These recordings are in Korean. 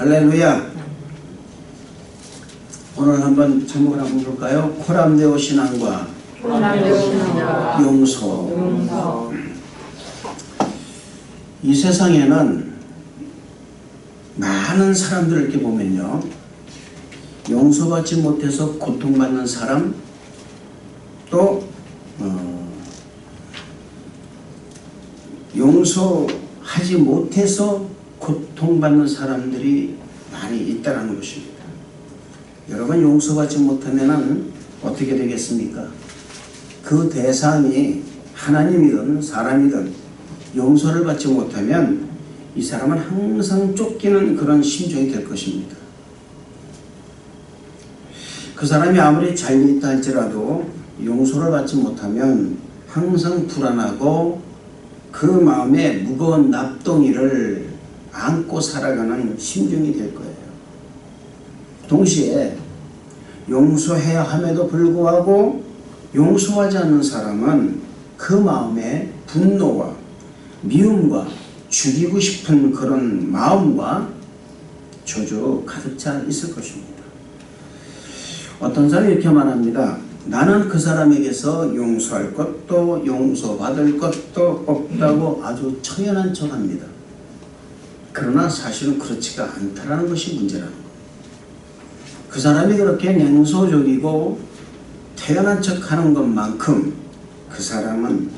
할렐루야. 오늘 한번 제목을 한번 볼까요? 코람데오 신앙과 용서. 이 세상에는 많은 사람들을 이렇게 보면요, 용서받지 못해서 고통받는 사람, 또 용서하지 못해서 고통받는 사람들이 많이 있다는 것입니다. 여러분, 용서받지 못하면 어떻게 되겠습니까? 그 대상이 하나님이든 사람이든 용서를 받지 못하면 이 사람은 항상 쫓기는 그런 심정이 될 것입니다. 그 사람이 아무리 잘있다 할지라도 용서를 받지 못하면 항상 불안하고 그 마음에 무거운 납덩이를 안고 살아가는 심정이 될 거예요. 동시에 용서해야 함에도 불구하고 용서하지 않는 사람은 그 마음에 분노와 미움과 죽이고 싶은 그런 마음과 저주 가득 차 있을 것입니다. 어떤 사람이 이렇게 말합니다. 나는 그 사람에게서 용서할 것도 용서받을 것도 없다고 아주 청연한 척합니다. 그러나 사실은 그렇지가 않다는 것이 문제라는 거예요. 그 사람이 그렇게 냉소적이고 태연한 척하는 것만큼 그 사람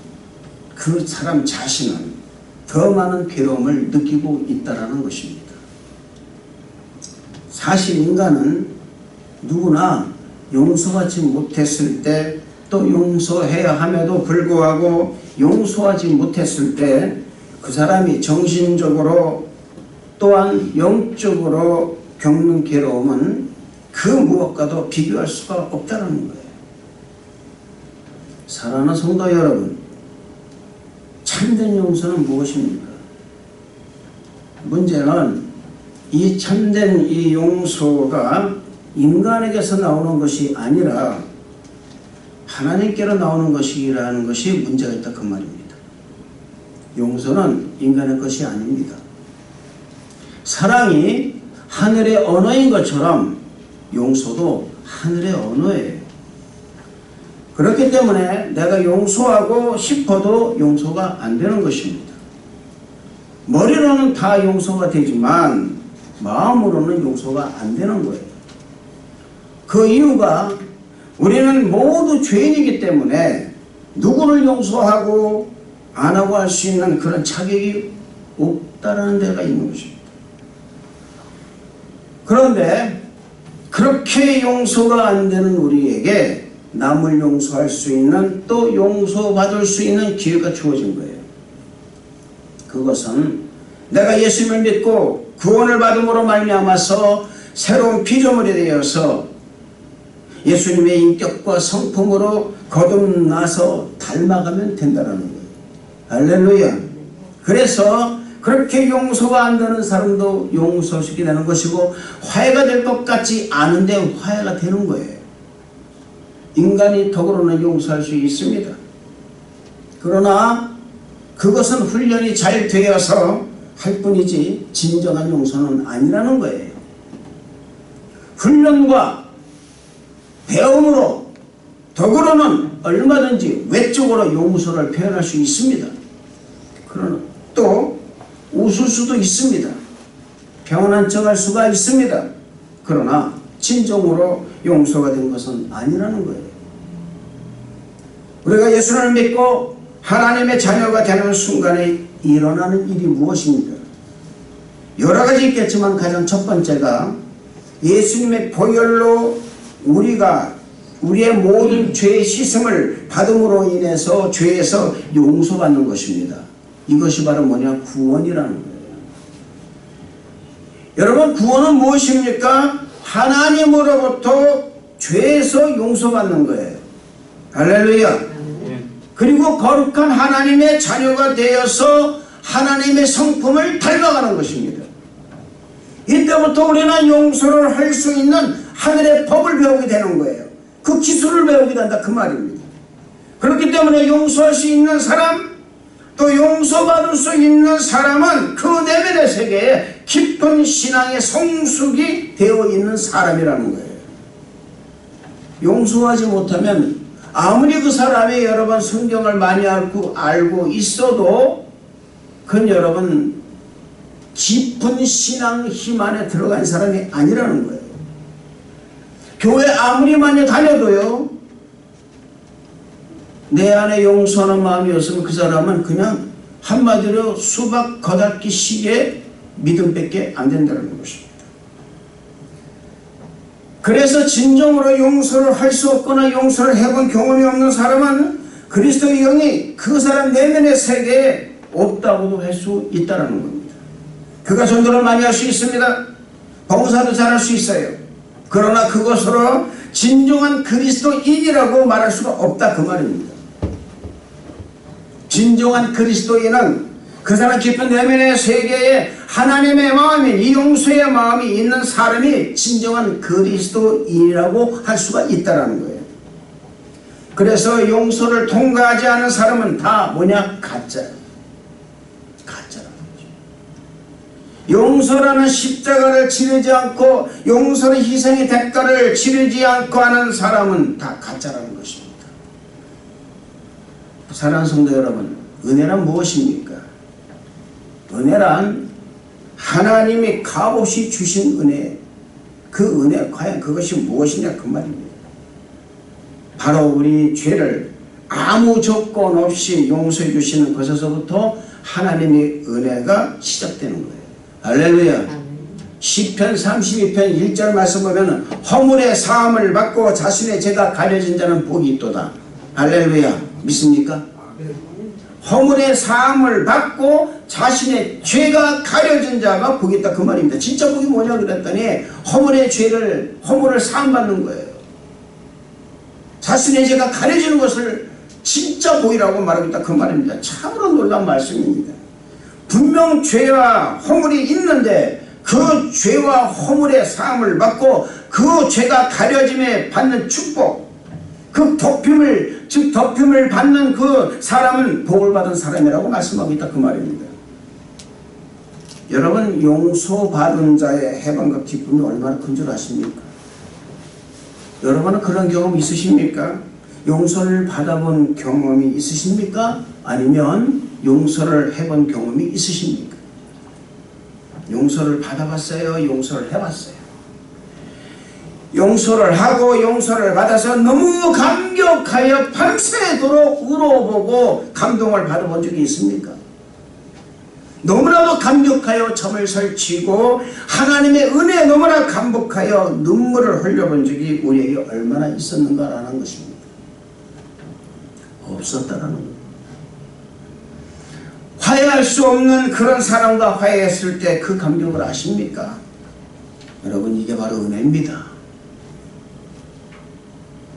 자신은 더 많은 괴로움을 느끼고 있다는 것입니다. 사실 인간은 누구나 용서하지 못했을 때, 또 용서해야 함에도 불구하고 용서하지 못했을 때 그 사람이 정신적으로 또한 영적으로 겪는 괴로움은 그 무엇과도 비교할 수가 없다는 거예요. 사랑하는 성도 여러분, 참된 용서는 무엇입니까? 문제는 이 참된 이 용서가 인간에게서 나오는 것이 아니라 하나님께로 나오는 것이라는 것이 문제가 있다, 그 말입니다. 용서는 인간의 것이 아닙니다. 사랑이 하늘의 언어인 것처럼 용서도 하늘의 언어예요. 그렇기 때문에 내가 용서하고 싶어도 용서가 안 되는 것입니다. 머리로는 다 용서가 되지만 마음으로는 용서가 안 되는 거예요. 그 이유가 우리는 모두 죄인이기 때문에 누구를 용서하고 안 하고 할 수 있는 그런 자격이 없다라는 데가 있는 것입니다. 그런데 그렇게 용서가 안 되는 우리에게 남을 용서할 수 있는, 또 용서받을 수 있는 기회가 주어진 거예요. 그것은 내가 예수님을 믿고 구원을 받음으로 말미암아서 새로운 피조물이 되어서 예수님의 인격과 성품으로 거듭나서 닮아가면 된다는 거예요. 할렐루야. 그래서 그렇게 용서가 안 되는 사람도 용서시키게 되는 것이고, 화해가 될 것 같지 않은데 화해가 되는 거예요. 인간이 덕으로는 용서할 수 있습니다. 그러나 그것은 훈련이 잘 되어서 할 뿐이지 진정한 용서는 아니라는 거예요. 훈련과 배움으로 덕으로는 얼마든지 외적으로 용서를 표현할 수 있습니다. 그러나 또 웃을 수도 있습니다. 평온한 척할 수가 있습니다. 그러나 진정으로 용서가 된 것은 아니라는 거예요. 우리가 예수를 믿고 하나님의 자녀가 되는 순간에 일어나는 일이 무엇입니까? 여러 가지 있겠지만 가장 첫 번째가 예수님의 보혈로 우리의 모든 죄의 씻음을 받음으로 인해서 죄에서 용서받는 것입니다. 이것이 바로 뭐냐? 구원이라는 거예요. 여러분, 구원은 무엇입니까? 하나님으로부터 죄에서 용서받는 거예요. 할렐루야. 그리고 거룩한 하나님의 자녀가 되어서 하나님의 성품을 닮아가는 것입니다. 이때부터 우리는 용서를 할 수 있는 하늘의 법을 배우게 되는 거예요. 그 기술을 배우게 된다, 그 말입니다. 그렇기 때문에 용서할 수 있는 사람, 또 용서받을 수 있는 사람은 그 내면의 세계에 깊은 신앙의 성숙이 되어 있는 사람이라는 거예요. 용서하지 못하면 아무리 그 사람이 여러분 성경을 많이 알고 있어도 그건 여러분 깊은 신앙 힘 안에 들어간 사람이 아니라는 거예요. 교회 아무리 많이 다녀도요, 내 안에 용서하는 마음이 없으면 그 사람은 그냥 한마디로 수박 겉핥기 식의 믿음밖에 안 된다는 것입니다. 그래서 진정으로 용서를 할 수 없거나 용서를 해본 경험이 없는 사람은 그리스도의 영이 그 사람 내면의 세계에 없다고도 할 수 있다는 겁니다. 그가 전도를 많이 할 수 있습니다. 봉사도 잘할 수 있어요. 그러나 그것으로 진정한 그리스도인이라고 말할 수가 없다 그 말입니다. 진정한 그리스도인은 그 사람 깊은 내면의 세계에 하나님의 마음이, 이 용서의 마음이 있는 사람이 진정한 그리스도인이라고 할 수가 있다는 거예요. 그래서 용서를 통과하지 않은 사람은 다 뭐냐? 가짜라는 거죠. 용서라는 십자가를 치르지 않고 용서의 희생의 대가를 치르지 않고 하는 사람은 다 가짜라는 것입니다. 사랑하는 성도 여러분, 은혜란 무엇입니까? 은혜란 하나님이 값없이 주신 은혜, 그 은혜 과연 그것이 무엇이냐 그 말입니다. 바로 우리 죄를 아무 조건 없이 용서해 주시는 것에서부터 하나님의 은혜가 시작되는 거예요. 할렐루야. 시편 32편 1절 말씀 보면 허물의 사함을 받고 자신의 죄가 가려진 자는 복이 있도다. 할렐루야. 믿습니까? 허물의 사함을 받고 자신의 죄가 가려진 자가 복이 있다 그 말입니다. 진짜 복이 뭐냐 그랬더니 허물을 사함받는 거예요. 자신의 죄가 가려지는 것을 진짜 복이라고 말하고 있다 그 말입니다. 참으로 놀라운 말씀입니다. 분명 죄와 허물이 있는데 그 죄와 허물의 사함을 받고 그 죄가 가려짐에 받는 축복, 그 덮임을 받는 그 사람은 복을 받은 사람이라고 말씀하고 있다 그 말입니다. 여러분, 용서받은 자의 해방과 기쁨이 얼마나 큰 줄 아십니까? 여러분은 그런 경험 있으십니까? 용서를 받아본 경험이 있으십니까? 아니면 용서를 해본 경험이 있으십니까? 용서를 받아봤어요? 용서를 해봤어요? 용서를 하고 용서를 받아서 너무 감격하여 밤새도록 울어보고 감동을 받아본 적이 있습니까? 너무나도 감격하여 점을 설치고 하나님의 은혜에 너무나 감복하여 눈물을 흘려본 적이 우리에게 얼마나 있었는가라는 것입니다. 없었다라는 겁니다. 화해할 수 없는 그런 사람과 화해했을 때 그 감격을 아십니까? 여러분, 이게 바로 은혜입니다.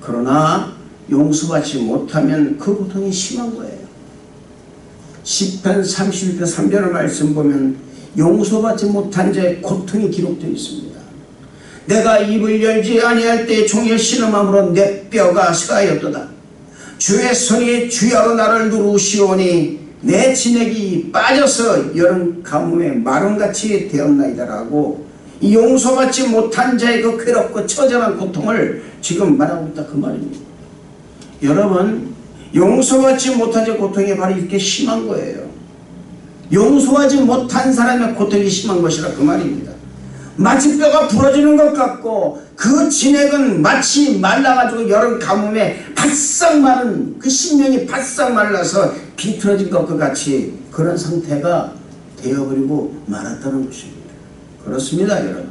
그러나 용서받지 못하면 그 고통이 심한 거예요. 시편 31편 3절의 말씀 보면 용서받지 못한 자의 고통이 기록되어 있습니다. 내가 입을 열지 아니할 때 종일 신음함으로 내 뼈가 쇠하였도다. 주의 손이 주야로 나를 누르시오니 내 진액이 빠져서 여름 가뭄에 마름같이 되었나이다라고 이 용서받지 못한 자의 그 괴롭고 처절한 고통을 지금 말하고 있다 그 말입니다. 여러분, 용서받지 못한 자의 고통이 바로 이렇게 심한 거예요. 용서하지 못한 사람의 고통이 심한 것이라 그 말입니다. 마치 뼈가 부러지는 것 같고 그 진액은 마치 말라가지고 여름 가뭄에 바싹 마른 그 신명이 바싹 말라서 비틀어진 것과 같이 그런 상태가 되어버리고 말았다는 것입니다. 그렇습니다, 여러분.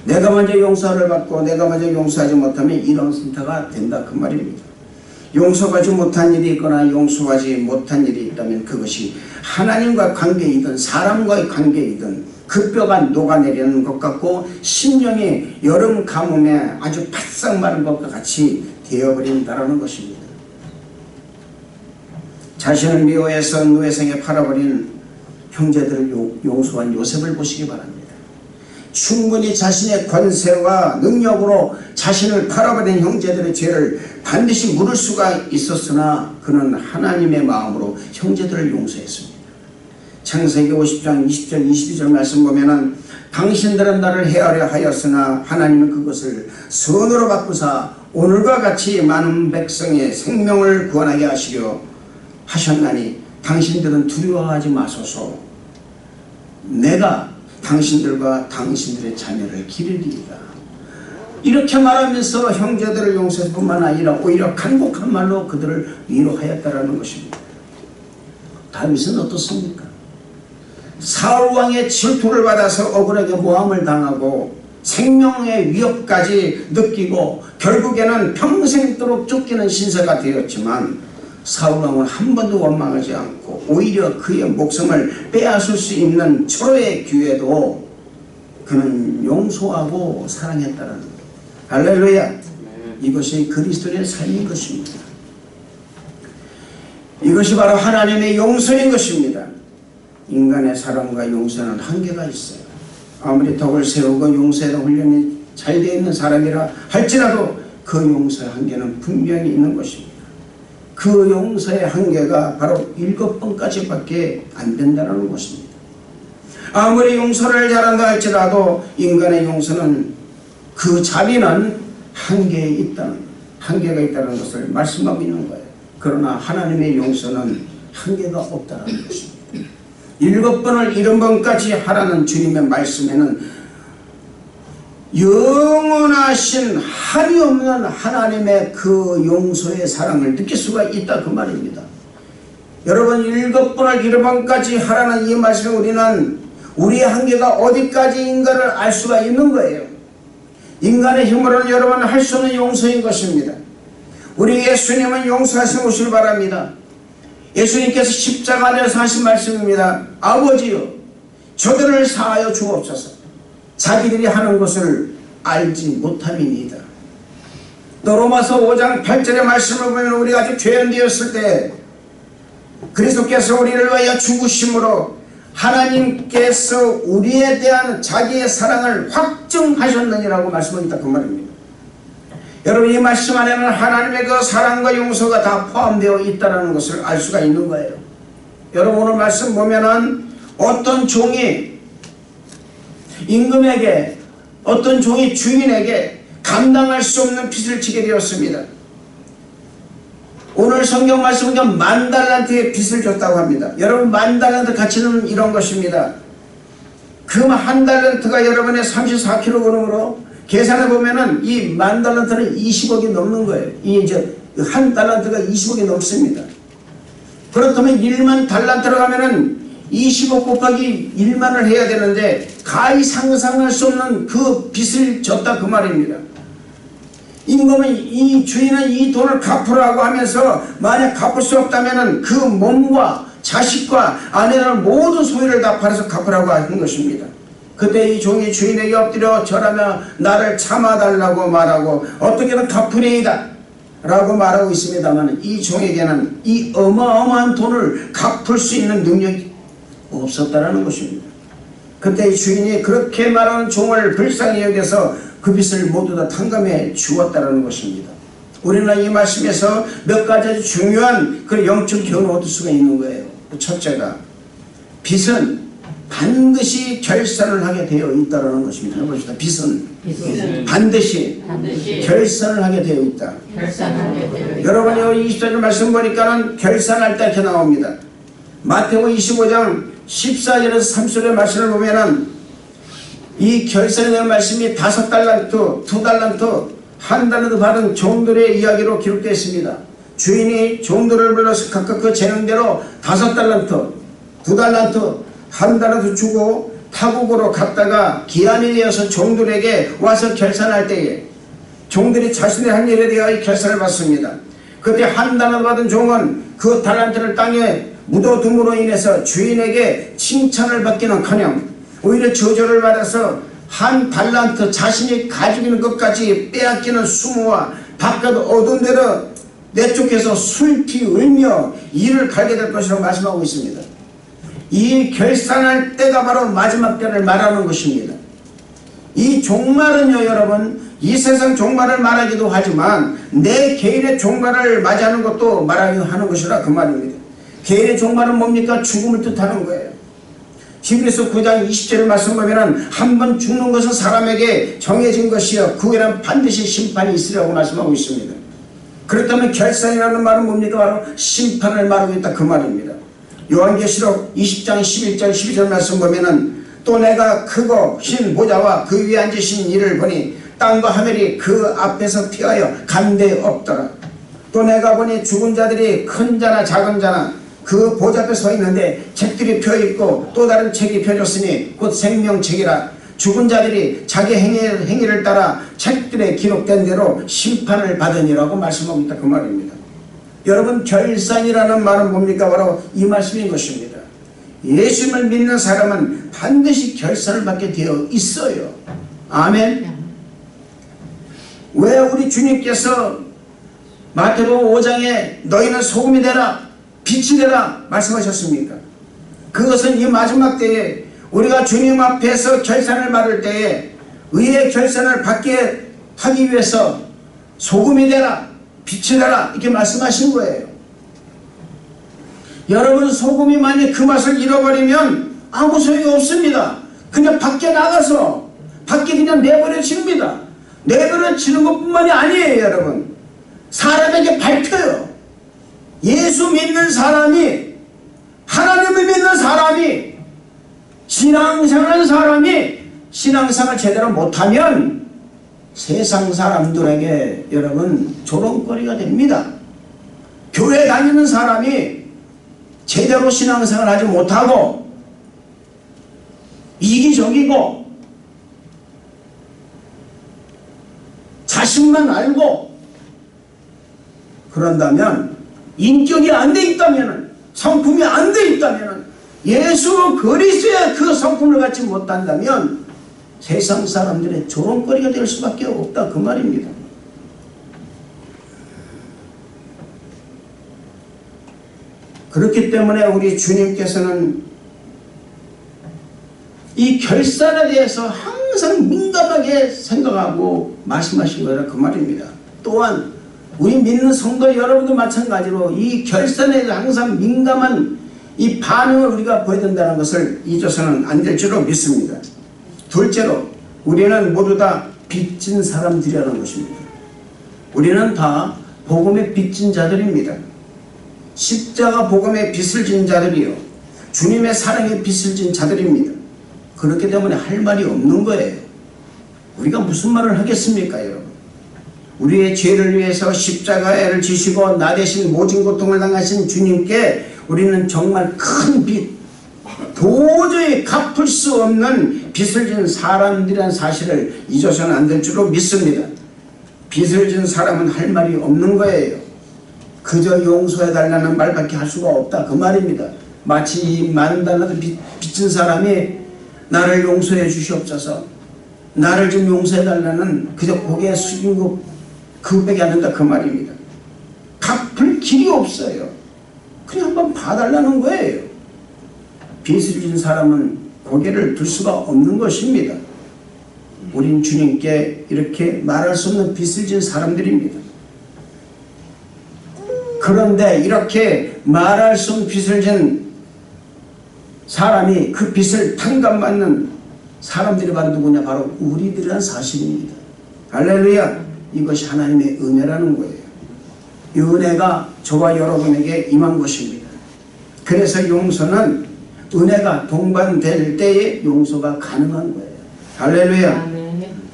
내가 먼저 용서를 받고 내가 먼저 용서하지 못하면 이런 상태가 된다 그 말입니다. 용서하지 못한 일이 있거나 용서하지 못한 일이 있다면 그것이 하나님과 관계이든 사람과의 관계이든 그 뼈가 녹아내리는 것 같고 심령이 여름 가뭄에 아주 바싹 마른 것과 같이 되어버린다는 것입니다. 자신을 미워해서 노예생에 팔아버린 형제들을 용서한 요셉을 보시기 바랍니다. 충분히 자신의 권세와 능력으로 자신을 팔아버린 형제들의 죄를 반드시 물을 수가 있었으나 그는 하나님의 마음으로 형제들을 용서했습니다. 창세기 50장 20절 22절 말씀 보면은 당신들은 나를 해하려 하였으나 하나님은 그것을 선으로 바꾸사 오늘과 같이 많은 백성의 생명을 구원하게 하시려 하셨나니 당신들은 두려워하지 마소서. 내가 당신들과 당신들의 자녀를 기르리이다. 이렇게 말하면서 형제들을 용서할 뿐만 아니라 오히려 간곡한 말로 그들을 위로하였다라는 것입니다. 다윗은 어떻습니까? 사울왕의 질투를 받아서 억울하게 모함을 당하고 생명의 위협까지 느끼고 결국에는 평생도록 쫓기는 신세가 되었지만 사울왕은 한 번도 원망하지 않고 오히려 그의 목숨을 빼앗을 수 있는 철의 기회도 그는 용서하고 사랑했다는 것. 할렐루야. 이것이 그리스도의 삶인 것입니다. 이것이 바로 하나님의 용서인 것입니다. 인간의 사랑과 용서는 한계가 있어요. 아무리 덕을 세우고 용서에도 훈련이 잘 되어 있는 사람이라 할지라도 그 용서의 한계는 분명히 있는 것입니다. 그 용서의 한계가 바로 7번까지밖에 안 된다는 것입니다. 아무리 용서를 잘한다 할지라도 인간의 용서는 그 자비는 한계가 있다는 것을 말씀하고 있는 거예요. 그러나 하나님의 용서는 한계가 없다는 것입니다. 7번을 70번까지 하라는 주님의 말씀에는 영원하신 한이 없는 하나님의 그 용서의 사랑을 느낄 수가 있다 그 말입니다. 여러분 7번을 70번까지 하라는 이 말씀에 우리는 우리의 한계가 어디까지인가를 알 수가 있는 거예요. 인간의 힘으로는 여러분 할 수 없는 용서인 것입니다. 우리 예수님은 용서하신 것을 바랍니다. 예수님께서 십자가에서 하신 말씀입니다. 아버지여 저들을 사하여 주옵소서. 자기들이 하는 것을 알지 못함이니이다. 또 로마서 5장 8절의 말씀을 보면 우리가 아직 죄인되었을 때 그리스도께서 우리를 위하여 죽으심으로 하나님께서 우리에 대한 자기의 사랑을 확증하셨느니라고 말씀하셨다 그 말입니다. 여러분 이 말씀 안에는 하나님의 그 사랑과 용서가 다 포함되어 있다는 것을 알 수가 있는 거예요. 여러분 오늘 말씀 보면은 어떤 종이 임금에게 어떤 종이 주인에게 감당할 수 없는 빚을 지게 되었습니다. 오늘 성경 말씀은 10,000달란트의 빚을 줬다고 합니다. 여러분 10,000달란트 가치는 이런 것입니다. 금 1달란트가 여러분의 34kg으로 계산해 보면은 이 10,000달란트는 20억이 넘는 거예요. 이제 1달란트가 20억이 넘습니다. 그렇다면 1만 달란트로 가면은 20억 곱하기 1만을 해야 되는데 가히 상상할 수 없는 그 빚을 졌다 그 말입니다. 임금은 이 주인은 이 돈을 갚으라고 하면서 만약 갚을 수 없다면 그 몸과 자식과 아내를 모든 소유를 다 팔아서 갚으라고 하는 것입니다. 그때 이 종이 주인에게 엎드려 절하며 나를 참아달라고 말하고 어떻게든 갚으리이다 라고 말하고 있습니다만 이 종에게는 이 어마어마한 돈을 갚을 수 있는 능력이 없었다라는 것입니다. 그때 이 주인이 그렇게 말하는 종을 불쌍히 여겨서 그 빚을 모두 다 탕감해 주었다는 것입니다. 우리는 이 말씀에서 몇 가지 중요한 그 영적 교훈을 얻을 수가 있는 거예요. 첫째가 빚은 반드시 결산을 하게 되어 있다는 것입니다. 해봅시다. 빚은 반드시 결산을 하게 되어 있다. 여러분이 여기 24절 말씀 보니까는 결산할 때 이렇게 나옵니다. 마태복음 25장 14절에서 30절의 말씀을 보면은 이 결산에 대한 말씀이 5달란트, 2달란트, 1달란트 받은 종들의 이야기로 기록되어 있습니다. 주인이 종들을 불러서 각각 그 재능대로 5달란트, 2달란트, 1달란트 주고 타국으로 갔다가 기한이 되어서 종들에게 와서 결산할 때에 종들이 자신의 한 일에 대하여 결산을 받습니다. 그때 1달란트 받은 종은 그 달란트를 땅에 묻어둠으로 인해서 주인에게 칭찬을 받기는커녕 오히려 저주를 받아서 1달란트 자신이 가지고 있는 것까지 빼앗기는 수모와 바깥 어두운 데로 내쫓겨서 술피 울며 이를 갈게 될 것이라고 말씀하고 있습니다. 이 결산할 때가 바로 마지막 때를 말하는 것입니다. 이 종말은요 여러분, 이 세상 종말을 말하기도 하지만 내 개인의 종말을 맞이하는 것도 말하기도 하는 것이라 그 말입니다. 개인의 종말은 뭡니까? 죽음을 뜻하는 거예요. 히브리서 9장 20절을 말씀 보면은 한 번 죽는 것은 사람에게 정해진 것이요 그 후에는 반드시 심판이 있으리라고 말씀하고 있습니다. 그렇다면 결산이라는 말은 뭡니까? 바로 심판을 말하고 있다 그 말입니다. 요한계시록 20장 11절 12절 말씀 보면은 또 내가 크고 흰 보좌와 그 위에 앉으신 이를 보니 땅과 하늘이 그 앞에서 피하여 간데 없더라. 또 내가 보니 죽은 자들이 큰 자나 작은 자나 그 보좌 앞에 서 있는데 책들이 펴있고 또 다른 책이 펴졌으니 곧 생명책이라. 죽은 자들이 자기 행위를 따라 책들에 기록된 대로 심판을 받으니라고 말씀하고 있다 그 말입니다. 여러분, 결산이라는 말은 뭡니까? 바로 이 말씀인 것입니다. 예수님을 믿는 사람은 반드시 결산을 받게 되어 있어요. 아멘. 왜 우리 주님께서 마태복음 5장에 너희는 소금이 되라 빛이 되라 말씀하셨습니까? 그것은 이 마지막 때에 우리가 주님 앞에서 결산을 받을 때에 의의 결산을 받게 하기 위해서 소금이 되라 빛이 되라 이렇게 말씀하신 거예요. 여러분, 소금이 만약 그 맛을 잃어버리면 아무 소용이 없습니다. 그냥 밖에 나가서 밖에 그냥 내버려집니다. 내버려지는 것뿐만이 아니에요. 여러분, 사람에게 밟혀요. 예수 믿는 사람이, 하나님을 믿는 사람이, 신앙생활하는 사람이 신앙생활을 제대로 못하면 세상 사람들에게 여러분 조롱거리가 됩니다. 교회 다니는 사람이 제대로 신앙생활을 하지 못하고 이기적이고 자신만 알고 그런다면, 인격이 안 돼 있다면, 성품이 안 돼 있다면, 예수 그리스도의 그 성품을 갖지 못한다면 세상 사람들의 조롱거리가 될 수밖에 없다 그 말입니다. 그렇기 때문에 우리 주님께서는 이 결산에 대해서 항상 민감하게 생각하고 말씀하신 거라 그 말입니다. 또한 우리 믿는 성도 여러분도 마찬가지로 이 결산에 항상 민감한 이 반응을 우리가 보여야 된다는 것을 잊어서는 안 될 줄로 믿습니다. 둘째로, 우리는 모두 다 빚진 사람들이라는 것입니다. 우리는 다 복음의 빚진 자들입니다. 십자가 복음의 빚을 진 자들이요 주님의 사랑의 빚을 진 자들입니다. 그렇기 때문에 할 말이 없는 거예요. 우리가 무슨 말을 하겠습니까 여러분? 우리의 죄를 위해서 십자가를 지시고 나 대신 모진 고통을 당하신 주님께 우리는 정말 큰 빚, 도저히 갚을 수 없는 빚을 진 사람들이라는 사실을 잊어서는 안 될 줄로 믿습니다. 빚을 진 사람은 할 말이 없는 거예요. 그저 용서해달라는 말밖에 할 수가 없다 그 말입니다. 마치 만 달러도 빚진 사람이 나를 용서해 주시옵소서, 나를 좀 용서해달라는 그저 고개 숙인 것 그것밖에 안 된다 그 말입니다. 갚을 길이 없어요. 그냥 한번 봐달라는 거예요. 빚을 진 사람은 고개를 들 수가 없는 것입니다. 우린 주님께 이렇게 말할 수 없는 빚을 진 사람들입니다. 그런데 이렇게 말할 수 없는 빚을 진 사람이 그 빚을 탕감받는 사람들이 바로 누구냐? 바로 우리들이라는 사실입니다. 할렐루야! 이것이 하나님의 은혜라는 거예요. 이 은혜가 저와 여러분에게 임한 것입니다. 그래서 용서는 은혜가 동반될 때에 용서가 가능한 거예요. 할렐루야!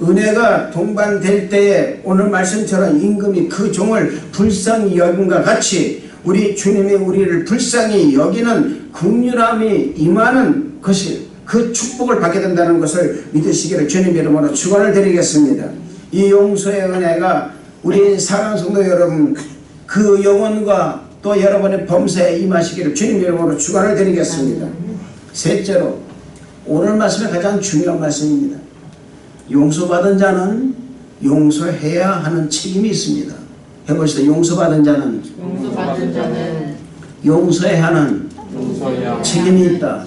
은혜가 동반될 때에 오늘 말씀처럼 임금이 그 종을 불쌍히 여김과 같이 우리 주님이 우리를 불쌍히 여기는 긍휼함이 임하는 것이 그 축복을 받게 된다는 것을 믿으시기를 주님 이름으로 축원을 드리겠습니다. 이 용서의 은혜가 우리 사랑하는 성도 여러분 그 영혼과 또 여러분의 범사에 임하시기를 주님 이름으로 축원을 드리겠습니다. 셋째로, 오늘 말씀의 가장 중요한 말씀입니다. 용서받은 자는 용서해야 하는 책임이 있습니다. 해보시다. 용서받은 자는 용서해야 하는 책임이 있다.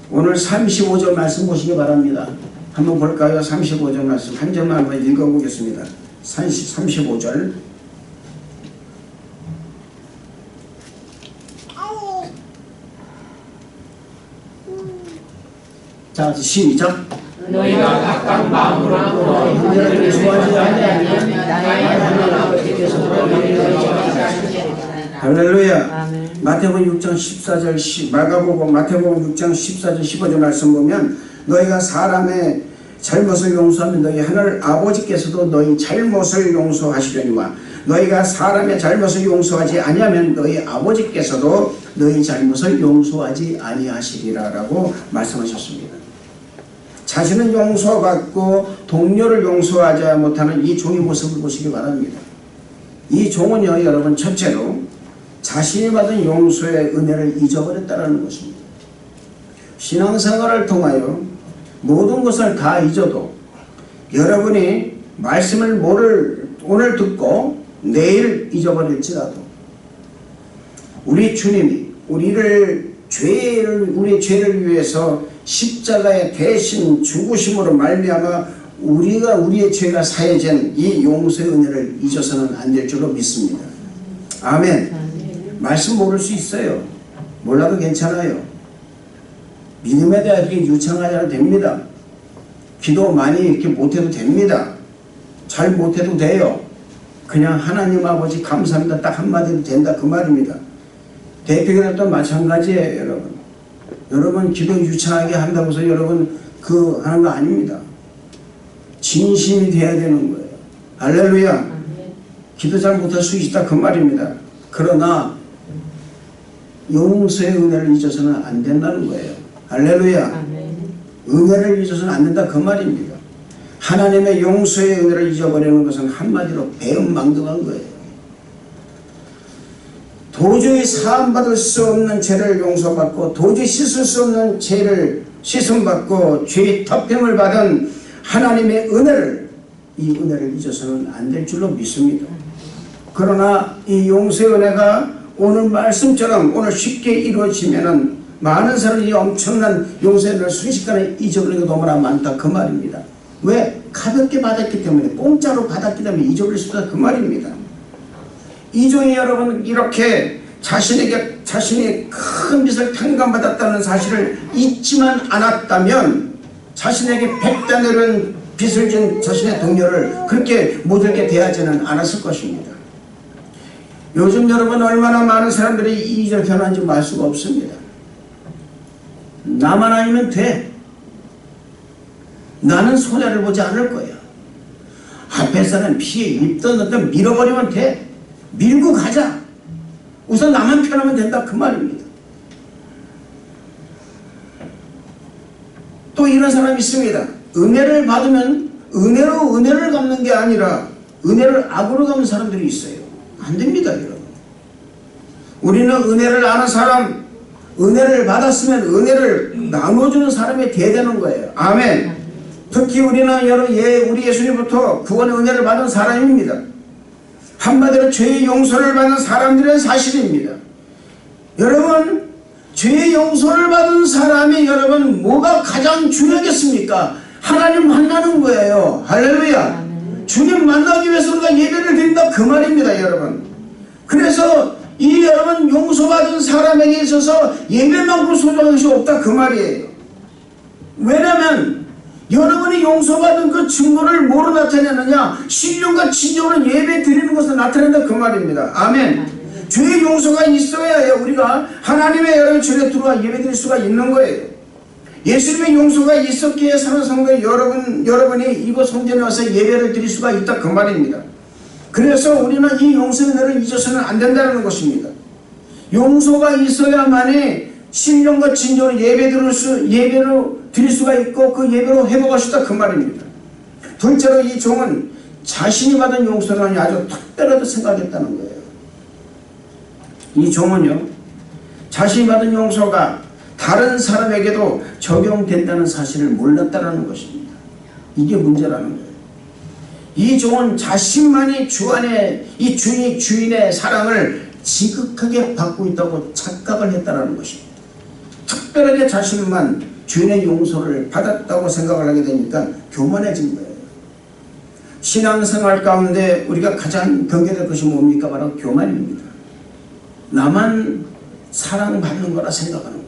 오늘 35절 말씀 보시기 바랍니다. 한번 볼까요? 35절 말씀 한 절만 한번 읽어보겠습니다. 35절. 자, 시작. 너희가 각각 마음으로 너희 형제를 좋아하지 아니하면 나의 하나님 아버지께서 너희를 좋아하지 않으시리라. 할렐루야. 마태복음 6장 14절 마가복음 마태복음 6장 14절 15절 말씀 보면 너희가 사람의 잘못을 용서하면 너희 하늘 아버지께서도 너희 잘못을 용서하시려니와 너희가 사람의 잘못을 용서하지 아니하면 너희 아버지께서도 너희 잘못을 용서하지 아니하시리라 라고 말씀하셨습니다. 자신은 용서받고 동료를 용서하지 못하는 이 종의 모습을 보시기 바랍니다. 이 종은요, 여러분, 첫째로 자신이 받은 용서의 은혜를 잊어버렸다는 것입니다. 신앙생활을 통하여 모든 것을 다 잊어도 여러분이 말씀을 오늘 듣고 내일 잊어버릴지라도 우리 주님이 우리의 죄를 위해서 십자가의 대신 죽으심으로 말미암아 우리의 죄가 사해진 이 용서의 은혜를 잊어서는 안 될 줄로 믿습니다. 아멘. 말씀 모를 수 있어요. 몰라도 괜찮아요. 믿음에 대해 이렇게 유창하지 않아도 됩니다. 기도 많이 이렇게 못해도 됩니다. 잘 못해도 돼요. 그냥 하나님 아버지 감사합니다 딱 한마디도 된다 그 말입니다. 대표기도도 마찬가지예요. 여러분. 여러분 기도 유창하게 한다고 해서 여러분 하는 거 아닙니다. 진심이 돼야 되는 거예요. 할렐루야. 기도 잘 못할 수 있다 그 말입니다. 그러나 용서의 은혜를 잊어서는 안 된다는 거예요. 할렐루야. 은혜를 잊어서는 안 된다 그 말입니다. 하나님의 용서의 은혜를 잊어버리는 것은 한마디로 배은망덕한 거예요. 도저히 사함받을 수 없는 죄를 용서받고 도저히 씻을 수 없는 죄를 씻음받고 죄의 터평을 받은 하나님의 이 은혜를 잊어서는 안 될 줄로 믿습니다. 그러나 이 용서의 은혜가 오늘 말씀처럼 오늘 쉽게 이루어지면은 많은 사람이 엄청난 용서의 은혜를 순식간에 잊어버리는 게 너무나 많다 그 말입니다. 왜? 가볍게 받았기 때문에 공짜로 받았기 때문에 잊어버릴 수 있다 그 말입니다. 이 종이 여러분 이렇게 자신이 큰 빚을 탕감받았다는 사실을 잊지만 않았다면 자신에게 100배 내는 빚을 진 자신의 동료를 그렇게 모질게 대하지는 않았을 것입니다. 요즘 여러분 얼마나 많은 사람들이 이의적으로 변하는지 알 수가 없습니다. 나만 아니면 돼. 나는 손해를 보지 않을 거야. 앞에서는 피해 입던 어떤 밀어버리면 돼. 밀고 가자. 우선 나만 편하면 된다 그 말입니다. 또 이런 사람이 있습니다. 은혜를 받으면 은혜를 갚는 게 아니라 은혜를 악으로 갚는 사람들이 있어요. 안 됩니다 여러분. 우리는 은혜를 아는 사람, 은혜를 받았으면 은혜를 나눠주는 사람이 돼야 되는 거예요. 아멘. 특히 우리는 우리 예수님부터 구원의 은혜를 받은 사람입니다. 한마디로 죄의 용서를 받는 사람들은 사실입니다. 여러분 죄의 용서를 받은 사람이 여러분 뭐가 가장 중요하겠습니까? 하나님 만나는 거예요. 할렐루야. 주님 만나기 위해서 우리가 예배를 드린다 그 말입니다 여러분. 그래서 이 여러분 용서받은 사람에게 있어서 예배만큼 소중한 것이 없다 그 말이에요. 왜냐하면 여러분이 용서받은 그 증거를 뭐로 나타내느냐? 신령과 진정으로 예배 드리는 것을 나타낸다 그 말입니다. 아멘. 죄의 용서가 있어야 우리가 하나님의 여러분 전에 들어와 예배 드릴 수가 있는 거예요. 예수님의 용서가 있었기에 사는 성도 여러분이 이곳 성전에 와서 예배를 드릴 수가 있다 그 말입니다. 그래서 우리는 이 용서의 은혜를 잊어서는 안 된다는 것입니다. 용서가 있어야만이 신령과 진정으로 예배로 드릴 수가 있고 그 예배로 회복할 수 있다 그 말입니다. 둘째로 이 종은 자신이 받은 용서는 아주 특별하게 생각했다는 거예요. 이 종은요 자신이 받은 용서가 다른 사람에게도 적용된다는 사실을 몰랐다는 것입니다. 이게 문제라는 거예요. 이 종은 자신만이 주인의 사랑을 지극하게 받고 있다고 착각을 했다는 것입니다. 특별하게 자신만 주인의 용서를 받았다고 생각을 하게 되니까 교만해진 거예요. 신앙생활 가운데 우리가 가장 경계될 것이 뭡니까? 바로 교만입니다. 나만 사랑받는 거라 생각하는 거예요.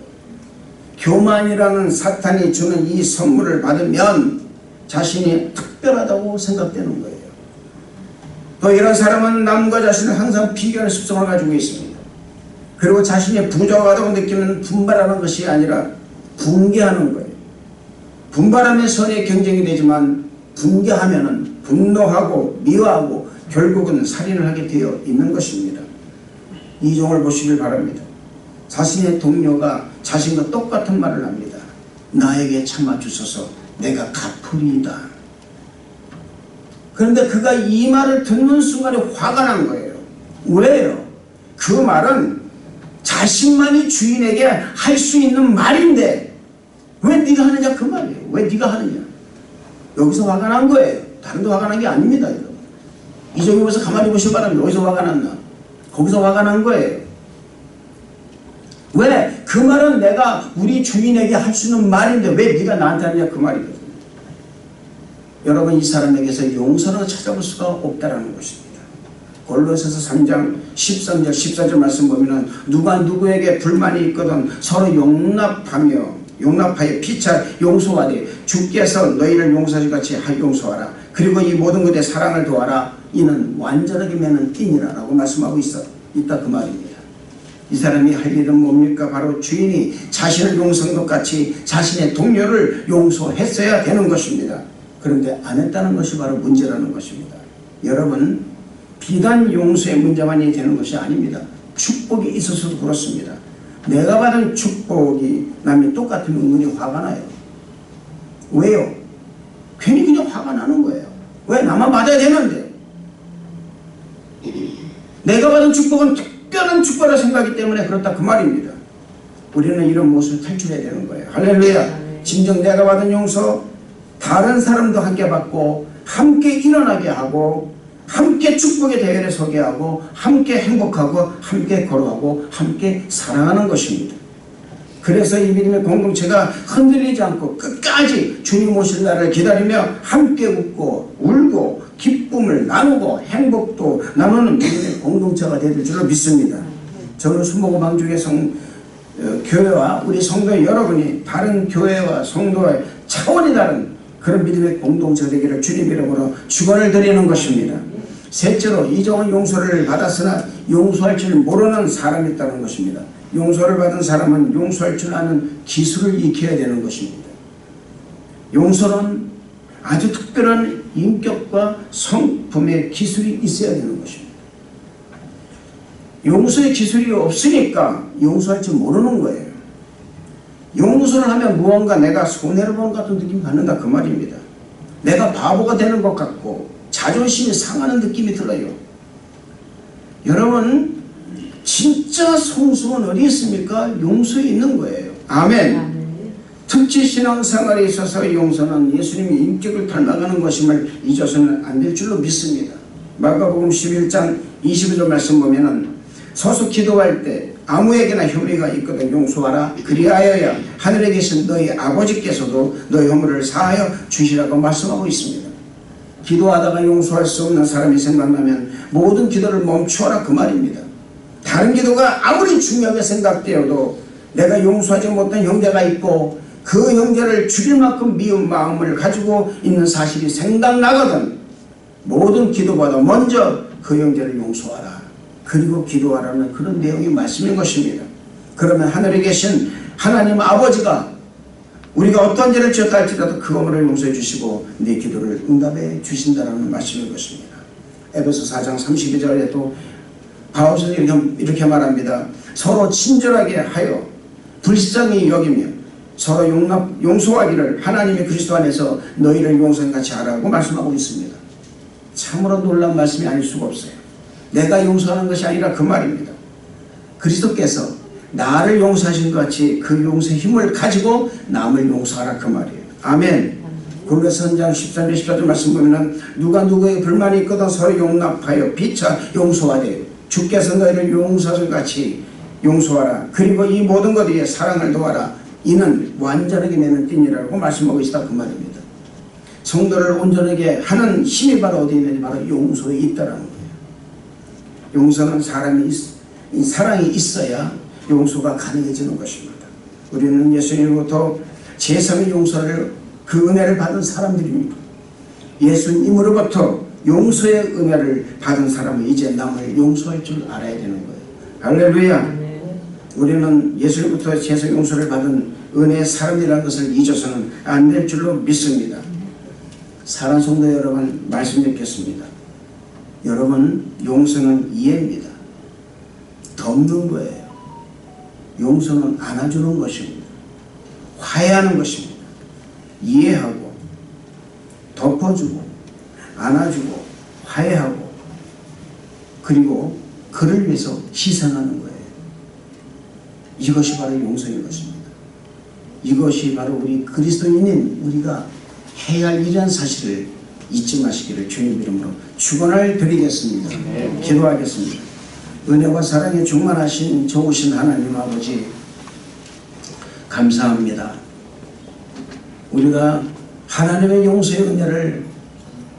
교만이라는 사탄이 주는 이 선물을 받으면 자신이 특별하다고 생각되는 거예요. 또 이런 사람은 남과 자신을 항상 비교하는 습성을 가지고 있습니다. 그리고 자신이 부족하다고 느끼는 분발하는 것이 아니라 분개하는 거예요. 분발하면 선의 경쟁이 되지만 분개하면은 분노하고 미워하고 결국은 살인을 하게 되어 있는 것입니다. 이 종을 보시길 바랍니다. 자신의 동료가 자신과 똑같은 말을 합니다. 나에게 참아주소서, 내가 갚으리이다. 그런데 그가 이 말을 듣는 순간에 화가 난 거예요. 왜요? 그 말은 자신만이 주인에게 할 수 있는 말인데 왜 네가 하느냐 그 말이에요. 왜 네가 하느냐. 여기서 화가 난 거예요. 다른 데 화가 난 게 아닙니다. 여러분. 이종이 보면서 가만히 보시기 바랍니다. 어디서 화가 났나? 거기서 화가 난 거예요. 왜? 그 말은 내가 우리 주인에게 할 수 있는 말인데 왜 네가 나한테 하느냐 그 말이거든요. 여러분, 이 사람에게서 용서를 찾아볼 수가 없다라는 것입니다. 골로새서 3장 13절 14절 말씀 보면은 누가 누구에게 불만이 있거든 서로 용납하여 피차 용서하되 주께서 너희를 용서하신 같이 용서하라. 그리고 이 모든 것에 사랑을 도하라. 이는 완전하게 매는 띠니라 라고 말씀하고 있다 그 말입니다. 이 사람이 할 일은 뭡니까? 바로 주인이 자신을 용서한 것 같이 자신의 동료를 용서했어야 되는 것입니다. 그런데 안 했다는 것이 바로 문제라는 것입니다. 여러분, 비단 용서의 문제만이 되는 것이 아닙니다. 축복이 있어서도 그렇습니다. 내가 받은 축복이 남이 똑같으면 은근히 화가 나요. 왜요? 괜히 그냥 화가 나는 거예요. 왜? 나만 받아야 되는데. 내가 받은 축복은 특별한 축복이라 생각하기 때문에 그렇다 그 말입니다. 우리는 이런 모습을 탈출해야 되는 거예요. 할렐루야. 진정 내가 받은 용서 다른 사람도 함께 받고 함께 일어나게 하고 함께 축복의 대열에 서게 하고 함께 행복하고 함께 걸어가고 함께 사랑하는 것입니다. 그래서 이 믿음의 공동체가 흔들리지 않고 끝까지 주님 오실 날을 기다리며 함께 웃고 울고 기쁨을 나누고 행복도 나누는 믿음의 공동체가 될 줄로 믿습니다. 저는 순복음 방주의 교회와 우리 성도 여러분이 다른 교회와 성도의 차원이 다른 그런 믿음의 공동체가 되기를 주님 이름으로 축원을 드리는 것입니다. 셋째로, 이종은 용서를 받았으나 용서할 줄 모르는 사람이 있다는 것입니다. 용서를 받은 사람은 용서할 줄 아는 기술을 익혀야 되는 것입니다. 용서는 아주 특별한 인격과 성품의 기술이 있어야 되는 것입니다. 용서의 기술이 없으니까 용서할 줄 모르는 거예요. 용서를 하면 무언가 내가 손해를 보는 것 같은 느낌이 받는다 그 말입니다. 내가 바보가 되는 것 같고 자존심이 상하는 느낌이 들어요. 여러분, 진짜 성숙은 어디 있습니까? 용서에 있는 거예요. 아멘. 특히 신앙생활에 있어서 용서는 예수님의 인격을 닮아가는 것임을 잊어서는 안 될 줄로 믿습니다. 마가복음 11장 22절 말씀 보면은 서서 기도할 때 아무에게나 혐의가 있거든 용서하라. 그리하여야 하늘에 계신 너희 아버지께서도 너희 허물을 사하여 주시라고 말씀하고 있습니다. 기도하다가 용서할 수 없는 사람이 생각나면 모든 기도를 멈추어라 그 말입니다. 다른 기도가 아무리 중요하게 생각되어도 내가 용서하지 못한 형제가 있고 그 형제를 죽일 만큼 미운 마음을 가지고 있는 사실이 생각나거든 모든 기도보다 먼저 그 형제를 용서하라. 그리고 기도하라는 그런 내용의 말씀인 것입니다. 그러면 하늘에 계신 하나님 아버지가 우리가 어떤 죄를 지었다 할지라도 그 허물을 용서해 주시고 네 기도를 응답해 주신다는 말씀인 것입니다. 에베소 4장 32절에도 바울은 이렇게 말합니다. 서로 친절하게 하여 불쌍히 여기며 서로 용서하기를 하나님의 그리스도 안에서 너희를 용서한 같이 하라고 말씀하고 있습니다. 참으로 놀라운 말씀이 아닐 수가 없어요. 내가 용서하는 것이 아니라 그 말입니다. 그리스도께서 나를 용서하신 것 같이 그 용서의 힘을 가지고 남을 용서하라 그 말이에요. 아멘. 골로새 3장 13절 14절 말씀 보면은 누가 누구의 불만이 있거든 서로 용납하여 피차 용서하되 주께서 너희를 용서하신 같이 용서하라. 그리고 이 모든 것 위에 사랑을 도하라. 이는 완전하게 내는 띠니라고 말씀하고 있다 그 말입니다. 성도를 온전하게 하는 힘이 바로 어디 있느냐, 바로 용서에 있다라는 거예요. 용서는 사랑이 있어야 용서가 가능해지는 것입니다. 우리는 예수님으로부터 제3의 용서를 그 은혜를 받은 사람들입니다. 예수님으로부터 용서의 은혜를 받은 사람은 이제 남을 용서할 줄 알아야 되는 거예요. 할렐루야. 우리는 예수님부터 제3의 용서를 받은 은혜의 사람이라는 것을 잊어서는 안 될 줄로 믿습니다. 사랑하는 성도 여러분, 말씀 듣겠습니다. 여러분, 용서는 이해입니다. 덮는 거예요. 용서는 안아주는 것입니다. 화해하는 것입니다. 이해하고 덮어주고 안아주고 화해하고 그리고 그를 위해서 희생하는 거예요. 이것이 바로 용서인 것입니다. 이것이 바로 우리 그리스도인인 우리가 해야 할 일이라는 사실을 잊지 마시기를 주님 이름으로 축원을 드리겠습니다. 기도하겠습니다. 은혜와 사랑에 충만하신 좋으신 하나님 아버지, 감사합니다. 우리가 하나님의 용서의 은혜를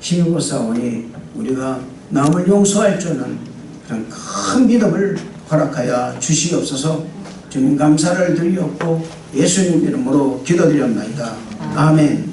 힘입어 싸우니 우리가 남을 용서할 줄은 그런 큰 믿음을 허락하여 주시옵소서. 주님 감사를 드리옵고 예수님 이름으로 기도드렸나이다. 아멘.